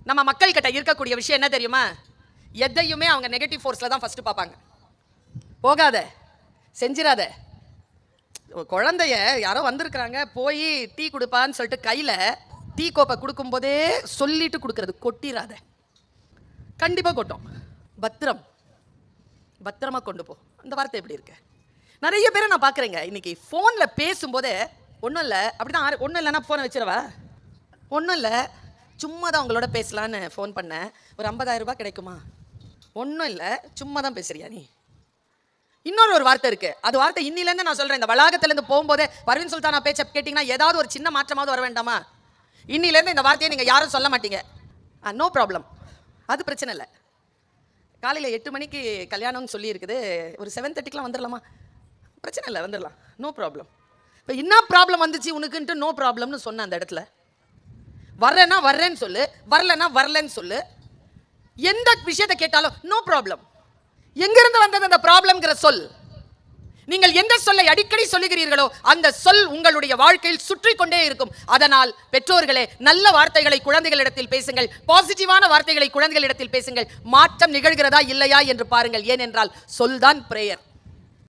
நம்ம மக்கள் கிட்ட இருக்கக்கூடிய விஷயம் என்ன தெரியுமா? எதையுமே அவங்க நெகட்டிவ் ஃபோர்ஸில் தான் ஃபஸ்ட்டு பார்ப்பாங்க. போகாத, செஞ்சிடாத. குழந்தைய யாரோ வந்திருக்கிறாங்க, போய் டீ கொடுப்பான்னு சொல்லிட்டு கையில் டீ கோப்பை கொடுக்கும்போதே சொல்லிட்டு கொடுக்கறது, கொட்டிடாத. கண்டிப்பாக கொட்டும். பத்திரம், பத்திரமா கொண்டு போ. அந்த வார்த்தை எப்படி இருக்கு? நிறைய பேரை நான் பார்க்குறேங்க, இன்னைக்கு ஃபோனில் பேசும்போதே ஒன்றும் இல்லை, அப்படி தான் ஒன்றும் இல்லைன்னா ஃபோனை வச்சிடவா, ஒன்றும் இல்லை சும்மா தான் உங்களோட பேசலான்னு ஃபோன் பண்ணேன், ஒரு 50,000 ரூபாய் கிடைக்குமா? ஒன்றும் இல்லை, சும்மா தான் பேசுறியா நீ? இன்னொரு வார்த்தை இருக்கு, அது வார்த்தை இன்னிலேருந்து நான் சொல்கிறேன், இந்த வளாகத்திலேருந்து போகும்போதே பர்வீன் சுல்தானா பேச்சை கேட்டிங்கன்னா ஏதாவது ஒரு சின்ன மாற்றமாவது வர வேண்டாமா? இன்னிலேருந்து இந்த வார்த்தையை நீங்கள் யாரும் சொல்ல மாட்டீங்க. நோ ப்ராப்ளம், அது பிரச்சனை இல்லை. காலையில் 8 மணிக்கு கல்யாணம்னு சொல்லி இருக்குது, ஒரு 7:30க்கெலாம் வந்துடலாமா? பிரச்சனை இல்லை, வந்துடலாம், நோ ப்ராப்ளம். இப்போ என்ன ப்ராப்ளம் வந்துச்சு உனக்குன்ட்டு நோ ப்ராப்ளம்னு சொன்னேன் அந்த இடத்துல. வர்றேன்னா வர்றேன்னு சொல்லு, வரலன்னா வரலன்னு சொல்லு. எந்த விஷயத்தை கேட்டாலும் நோ ப்ராப்ளம். எங்கிருந்து வந்தது அந்த ப்ராப்ளம்ங்கிற சொல்? நீங்கள் எந்த சொல்லை அடிக்கடி சொல்லுகிறீர்களோ அந்த சொல் உங்களுடைய வாழ்க்கையில் சுற்றி கொண்டே இருக்கும். அதனால் பெற்றோர்களே, நல்ல வார்த்தைகளை குழந்தைகளிடத்தில் பேசுங்கள், பாசிட்டிவான வார்த்தைகளை குழந்தைகளிடத்தில் பேசுங்கள். மாற்றம் நிகழ்கிறதா இல்லையா என்று பாருங்கள். ஏனென்றால் சொல்தான் பிரேயர்.